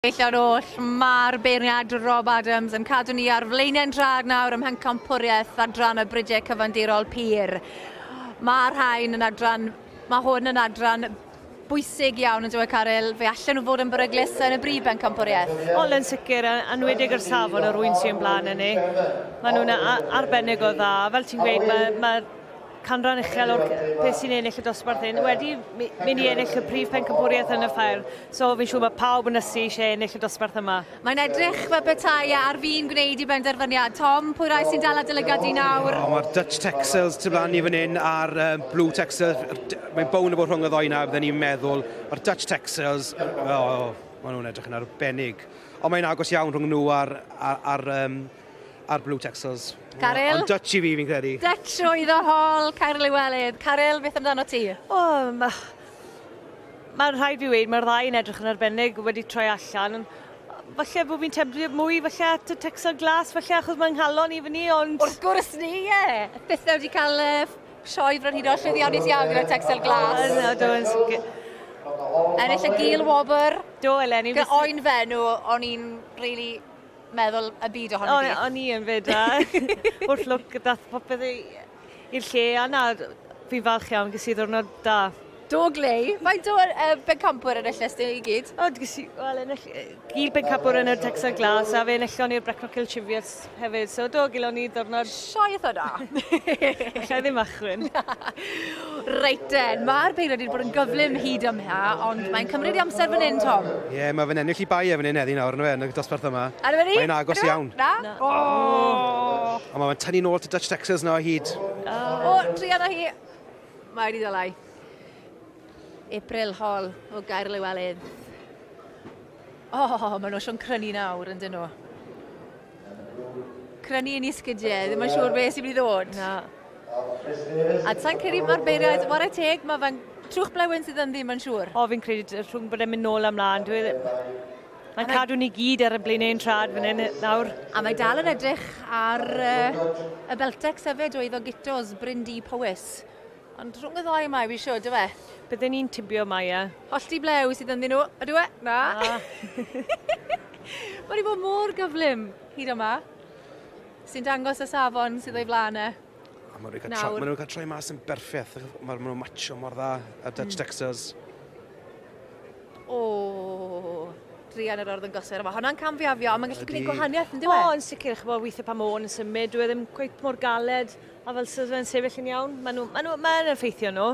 Eillio'r oll, mae'r beirniad Rob Adams yn cadw ni ar flaenau'n drag nawr ym Pencampwriaeth adran y Defaid Cyfandirol Pur. Mae hwn yn adran bwysig iawn yn dweud Caryl, fe allan nhw fod yn beryglus yn y brif Pencampwriaeth. Ol yn sicr, anwedig yr safon o'r rwy'n sy'n blaen yn ni. Maen nhw'n arbennig o dda. Fel ti'n gweud, mae canran uchel o'r beth sy'n ennill y dosbarth hyn wedi mynd i ennill y prif Pencampwriaeth yn y ffair. So fi'n siŵr mae pawb yn ysu eisiau ennill y dosbarth yma. Mae'n edrych fe petai ar fi'n gwneud i benderfyniad. Tom, pwy rai sy'n dal adelygad i nawr? Mae'r Dutch Texels tu blaen i fan hyn a'r Blue Texels. Mae'n bown o fod rhwng y ddoi na, byddwn ni'n meddwl. Mae'r Dutch Texels, maen nhw'n edrych yn arbennig. Ond mae'n agos iawn rhwng nhw a'r Blue Texels. Caryl? Ond Dutch i fi fi'n credu. Dutch oedd y hol, Caryl Iwelydd. Caryl, beth amdano ti? Mae'n rhaid fi weid, mae'r ddau yn edrych yn arbennig wedi troi allan. Falle bod fi'n teblu mwy falle at y Texel glas, falle achos mae'n nghalon i fyny, ond... Wrth gwrs ni, ie! Byth wedi cael sioe frenhidol llwyddiannus iawn gyda'r Texel glas. No, do yn sicr. Ennill y gil wobr. Do, eleni. Oen fenw, o'n i'n really meddwl y byd ohono fi. O'n i yn fyd, wrth lwc dath popeth i'r lle, a na, fi'n falch iawn, gysi ddwrnod da. Do glei, faint o Pencampwr yn ennill ysdi i gyd? O, gysi, gil Pencampwr yn y Texel glas, a fe enillon i'r Brecnocil Chivias hefyd, so do gilon ni ddwrnod... Sioeth o da. Alla ddim achwyn. Reit den, mae'r beirniad wedi bod yn gyflym hyd yma, ond mae'n cymryd i amser fan hyn, Tom. Ie, mae fe'n ennill i bai fan hyn heddi nawr yn y dosbarth yma. Mae'n agos iawn. Na? Ond mae'n tynnu nôl to Dutch Texels na o hyd. O, triad o hi. Mae wedi ddylai. April Hall o Caryl Iwelydd. Maen nhw eisiau'n crynu nawr, yn dyn nhw. Crynu yn isgydiau, ddim yn siŵr beth sy'n mynd i ddod. Na. A ta'n credu mae'r beiriad, war y teg, mae fe'n trwch blewyn sydd yn ddim yn siŵr. Fi'n credu rhwng bod e'n mynd nôl ymlaen. Mae'n cadw ni gyd ar y blaenau'n trad fan hyn nawr. A mae dal yn edrych ar y Beltex hefyd oedd o gitos Bryn D Powys. Ond rhwng y ddau yma, fi siwr, dy fe? Byddwn ni'n tibio Maia. Hollti blew sydd yn ddyn nhw. Ydw e? Na. Mae wedi bod mor gyflym hyd yma. Sy'n dangos y safon sydd o'i flanau. Maen nhw'n cael troi mas yn berffaith. Maen nhw'n matcho mor dda y Dutch Texels. Drian yr ordd yn gosod yma. Hwna'n camfiafio, ond mae'n gallu gwneud gwahaniaeth, yn dweud? Yn sicr, chybod, weithio pa môr yn symud, dwi ddim cweith mor galed, a fel sydd yn sefyll yn iawn. Mae'n effeithio nhw.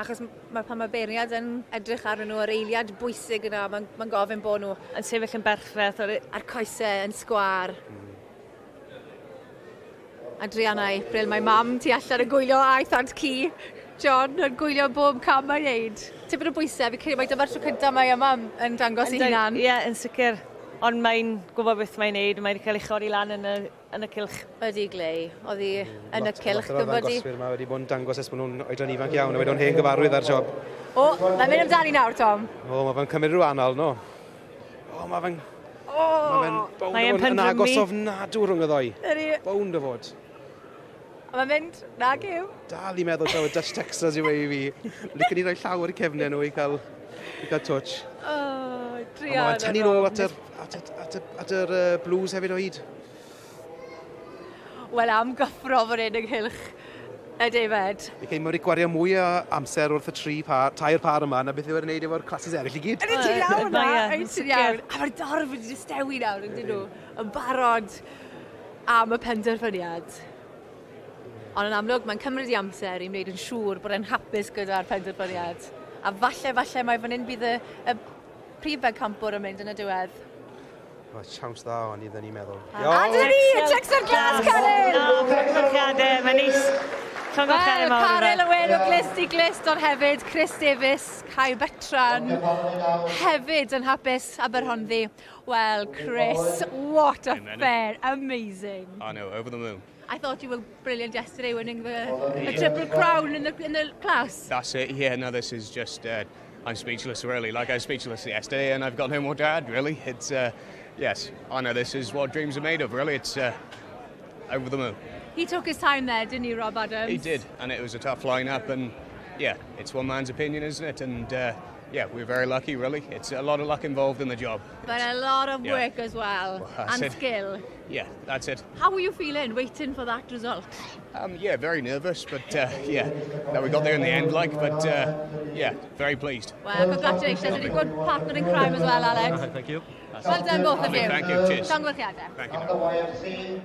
Achos pan mae beirniad yn edrych arnyn nhw, yr eiliad bwysig yna, mae'n gofyn bod nhw yn sefyll yn berffaith. A'r coesau yn sgwar. A Drianna April, mae mam ti allan yn gwylio aeth ant ci. John yn gwylio bob cam mae'n neud. Tipyn o bwysau, fi credu mae dyma'r tro cyntaf mae yma yn dangos ei hunan. Ie, yn sicr. Ond mae'n gwybod beth mae'n neud, mae'n cael ei chodi lan yn y cilch. Ydi glei, oedd hi yn y cilch. Lot o'r ddangoswyr yma wedi bod yn dangos ers bod nhw'n oedran ifanc iawn, a wedi bod yn hen gyfarwydd ar job. Mae'n mynd amdani nawr, Tom. Mae fe'n cymryd rhyw anal, no. Mae fe'n bown yn agos ofnadw rhwng y ddoi. Bown dy fod. A mae'n mynd, nag yw. Dal i meddwl taw y Dutch Texels yw ei fi. Licen i roi llawer i cefnau nhw i cael touch. Mae'n tynnu nôl at yr blues hefyd o hyd. Wel, am gyffro fan hyn ynghylch y Defaid. Mae wedi gwario mwy o amser wrth y tair par yma na beth yw wedi gwneud efo'r classes eraill i gyd. Ydy ti'n iawn na? Ti'n iawn. A mae'r dorf wedi dystewi nawr, ydyn nhw, yn barod am y penderfyniad. Ond yn amlwg, mae'n cymryd i amser i wneud yn siŵr bod e'n hapus gyda'r penderfyniad. A falle mai fan hyn bydd y prif Pencampwr yn mynd yn y diwedd. Siawns dda o'n i ddyn ni'n meddwl. A dyn ni, y Texel glas, Caryl! Llongochadau, mae'n nis. Llongochadau mawr. Caryl yn wen o glist i glist, ond hefyd Chris Davies, Cai Betran, hefyd yn hapus Aberhonddu. Well, Chris, what a fair, amazing. I know, over the moon. I thought you were brilliant yesterday winning the Triple Crown in the class. That's it, yeah, no, this is just, I'm speechless really, like I was speechless yesterday and I've got no more to add really. It's, yes, I know this is what dreams are made of really, it's over the moon. He took his time there, didn't he, Rob Adams? He did, and it was a tough line-up and yeah, it's one man's opinion, isn't it? And yeah, we're very lucky, really. It's a lot of luck involved in the job. But a lot of Yeah. work as well, That's and it. skill. Yeah, that's it. How were you feeling waiting for that result? Yeah, very nervous, but yeah, that we got there in the end, but yeah, very pleased. Well, congratulations. And a good partner in crime as well, Alex. Thank you. Well done, both of you. Thank you, cheers. Llongyfarchiadau. Thank you. Of the YMC